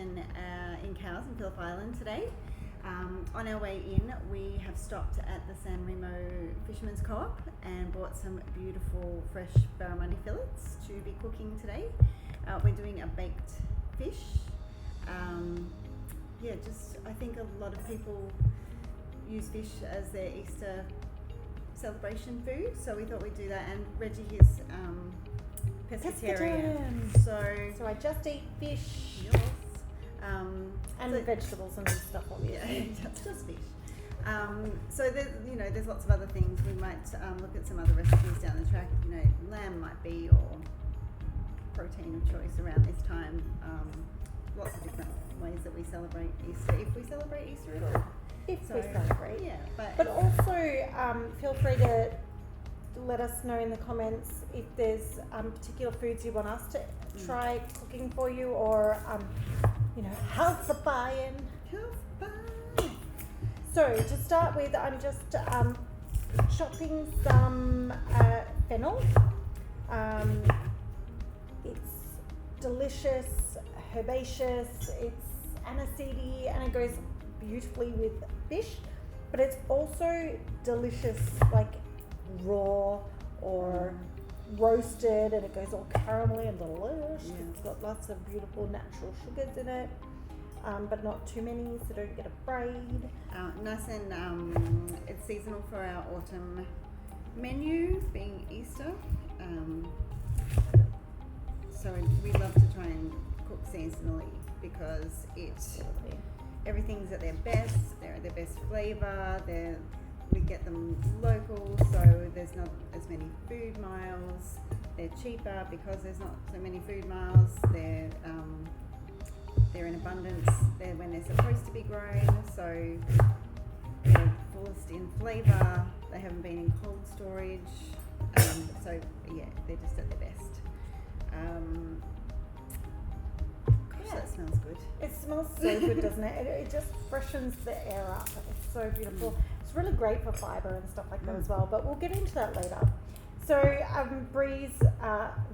station in Cowes in Phillip Island today. On our way in, we have stopped at the San Remo Fisherman's Co-op and bought some beautiful fresh Barramundi fillets to be cooking today. We're doing a baked fish. I think a lot of people use fish as their Easter celebration food, so we thought we'd do that. And Regi is pescatarian, so I just eat fish. Yes. And vegetables and stuff, obviously. Yeah, just fish. So there's lots of other things. We might look at some other recipes down the track. Lamb might be your protein of choice around this time. Lots of different ways that we celebrate Easter, if we celebrate Easter at all. We celebrate. Yeah, but also feel free to let us know in the comments if there's particular foods you want us to try cooking for you, or how's the buy-in? So to start with, I'm just chopping some fennel. It's delicious, herbaceous, it's aniseedy, and it goes beautifully with fish, but it's also delicious like raw or roasted, and it goes all caramelly and delicious. Yeah. It's got lots of beautiful natural sugars in it, but not too many, so don't get afraid. Nice, and it's seasonal for our autumn menu, being Easter. So we love to try and cook seasonally because everything's at their best. They're at their best flavour. We get them local, so there's not as many food miles. They're cheaper because there's not so many food miles. They're in abundance. They're when they're supposed to be grown, so they're fullest in flavour. They haven't been in cold storage, so yeah, they're just at their best. That smells good. It smells so good, doesn't it? It just freshens the air up. It's so beautiful. It's really great for fibre and stuff like that as well, but we'll get into that later. So Bree's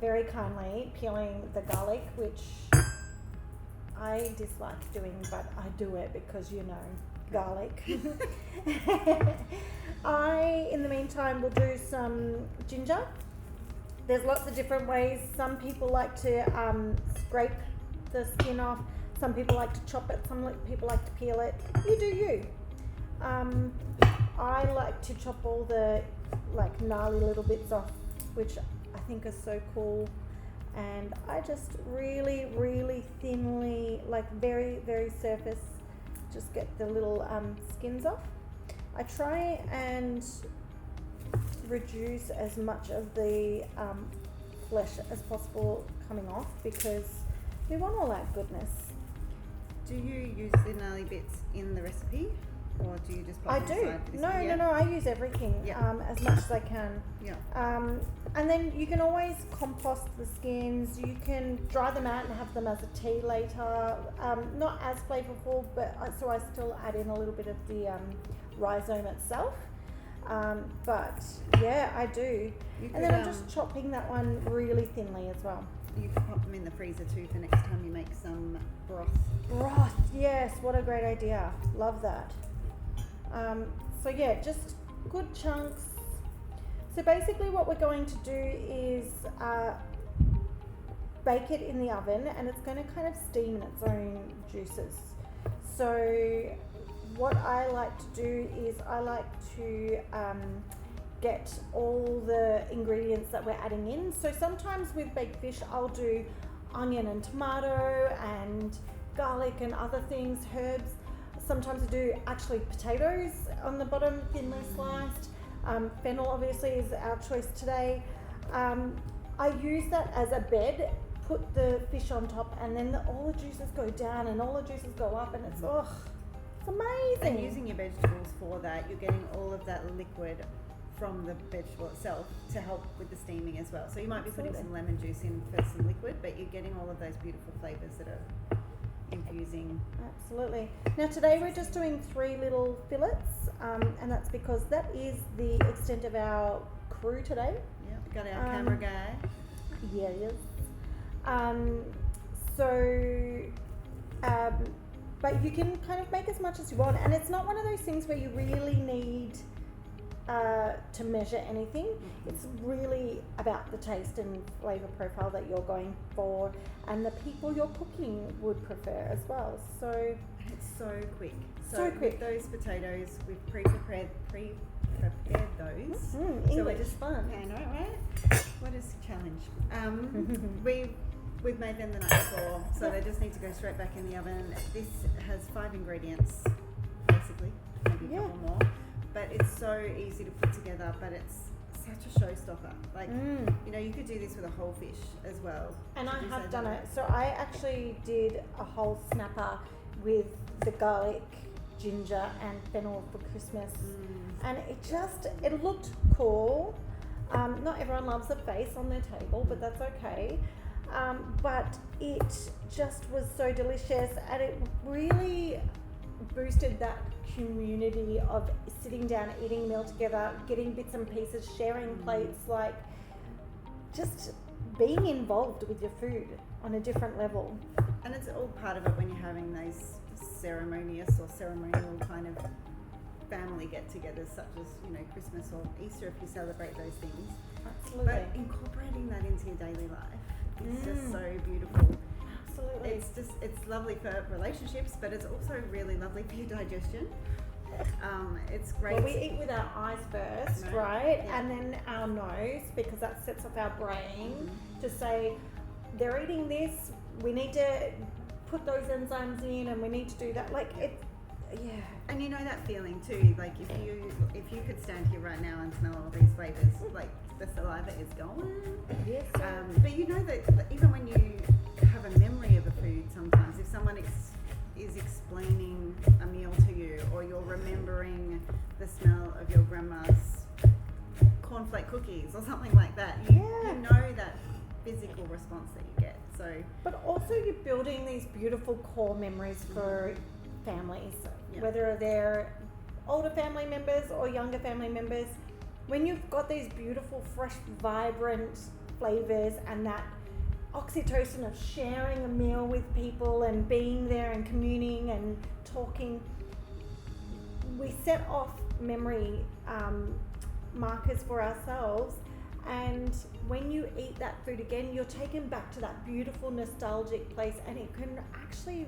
very kindly peeling the garlic, which I dislike doing, but I do it because garlic. In the meantime, will do some ginger. There's lots of different ways. Some people like to scrape the skin off. Some people like to chop it. Some people like to peel it. You do you. I like to chop all the gnarly little bits off, which I think are so cool. And I just really, really thinly, very, very surface, just get the little skins off. I try and reduce as much of the flesh as possible coming off, because we want all that goodness. Do you use the gnarly bits in the recipe, or do you just pop them aside for this video? No, I use everything as much as I can. Yeah. And then you can always compost the skins. You can dry them out and have them as a tea later. Not as flavourful, but so I still add in a little bit of the rhizome itself. But yeah, I do. And then I'm just chopping that one really thinly as well. You could pop them in the freezer too for next time you make some broth. Broth, yes, what a great idea. Love that. So yeah, just good chunks. So basically what we're going to do is bake it in the oven, and it's going to kind of steam in its own juices. So what I like to do is I like to get all the ingredients that we're adding in. So sometimes with baked fish I'll do onion and tomato and garlic and other things, herbs. Sometimes I do actually potatoes on the bottom, thinly sliced. Fennel obviously is our choice today. I use that as a bed, put the fish on top, and then all the juices go down and all the juices go up, and it's amazing. And using your vegetables for that, you're getting all of that liquid from the vegetable itself to help with the steaming as well. So you might be putting some lemon juice in for some liquid, but you're getting all of those beautiful flavours that are infusing. Absolutely. Now today we're just doing 3 little fillets, and that's because that is the extent of our crew today. Yeah, we got our camera guy. Yes. So But you can kind of make as much as you want, and it's not one of those things where you really need to measure anything. It's really about the taste and flavour profile that you're going for, and the people you're cooking would prefer as well. So it's so quick. So quick. With those potatoes, we've pre-prepared those. English So we're just fun. I know, right? What is the challenge? We've made them the night before, so they just need to go straight back in the oven. This has 5 ingredients, basically, maybe a couple more. But it's so easy to put together, but it's such a showstopper. Like, you know, you could do this with a whole fish as well. And I have done it. So I actually did a whole snapper with the garlic, ginger and fennel for Christmas. And it looked cool. Not everyone loves a face on their table, but that's okay. But it just was so delicious, and it really boosted that community of sitting down, eating a meal together, getting bits and pieces, sharing plates, like just being involved with your food on a different level. And it's all part of it when you're having those ceremonious or ceremonial kind of family get-togethers, such as, you know, Christmas or Easter, if you celebrate those things. Absolutely. But incorporating that into your daily life is just so beautiful. Absolutely. It's lovely for relationships, but it's also really lovely for your digestion. It's great. Well, we eat with our eyes first, No. right? Yeah. And then our nose, because that sets off our brain to say, they're eating this, we need to put those enzymes in, and we need to do that. Like, And you know that feeling too, like if you could stand here right now and smell all these flavours, like the saliva is going. Yes. But you know that even when you have a memory of a food, sometimes if someone is explaining a meal to you, or you're remembering the smell of your grandma's cornflake cookies or something like that, you know that physical response that you get. So, but also you're building these beautiful core memories for families, whether they're older family members or younger family members. When you've got these beautiful, fresh, vibrant flavors and that oxytocin of sharing a meal with people and being there and communing and talking, we set off memory markers for ourselves. And when you eat that food again, you're taken back to that beautiful nostalgic place, and it can actually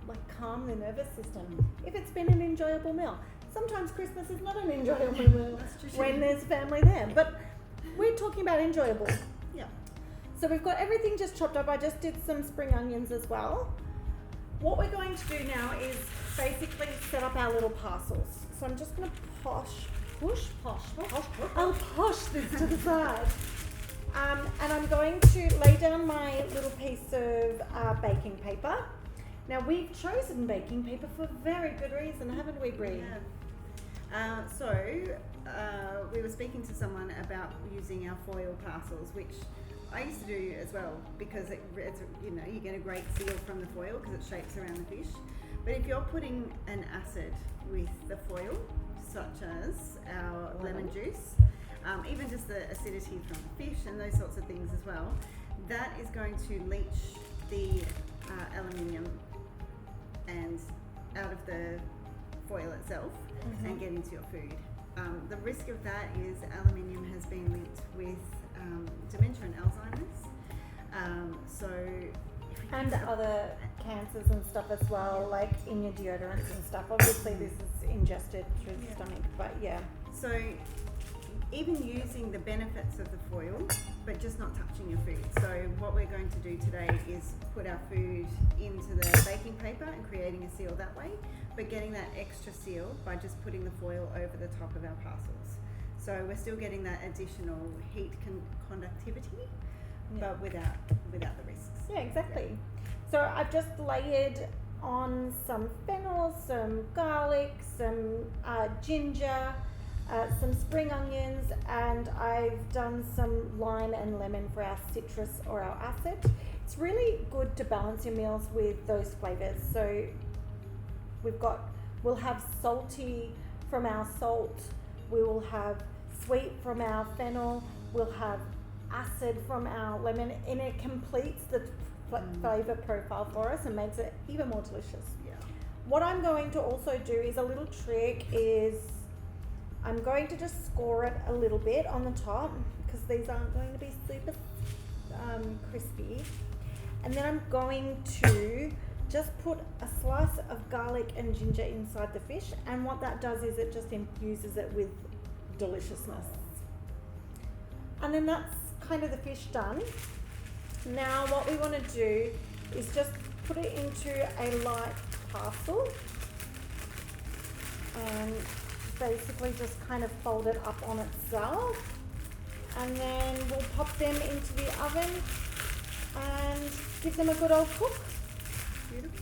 like calm the nervous system if it's been an enjoyable meal. Sometimes Christmas is not an enjoyable meal when there's family there, but we're talking about enjoyable. yeah. So we've got everything just chopped up. I just did some spring onions as well. What we're going to do now is basically set up our little parcels. So I'm just going to I'll posh this to the side. And I'm going to lay down my little piece of baking paper. Now, we've chosen baking paper for very good reason, haven't we, Bree? Yeah. We were speaking to someone about using our foil parcels, which I used to do as well, because it's, you know, you get a great seal from the foil because it shapes around the fish. But if you're putting an acid with the foil, such as our lemon juice, even just the acidity from the fish and those sorts of things as well, that is going to leach the aluminium and out of the foil itself and get into your food. The risk of that is aluminium has been linked with dementia and Alzheimer's. And other cancers and stuff as well, like in your deodorants and stuff. Obviously, this is ingested through the stomach, but yeah. So even using the benefits of the foil, but just not touching your food. So what we're going to do today is put our food into the baking paper and creating a seal that way, but getting that extra seal by just putting the foil over the top of our parcels. So we're still getting that additional heat conductivity, but without the risks. Yeah, exactly. So I've just layered on some fennel, some garlic, some ginger, some spring onions, and I've done some lime and lemon for our citrus or our acid. It's really good to balance your meals with those flavors. So we'll have salty from our salt, we will have sweet from our fennel, we'll have acid from our lemon, and it completes the flavour profile for us and makes it even more delicious. Yeah. What I'm going to also do is a little trick is I'm going to just score it a little bit on the top because these aren't going to be super crispy. And then I'm going to just put a slice of garlic and ginger inside the fish, and what that does is it just infuses it with deliciousness. And then that's kind of the fish done. Now what we want to do is just put it into a light parcel and basically just kind of fold it up on itself, and then we'll pop them into the oven and give them a good old cook. Beautiful.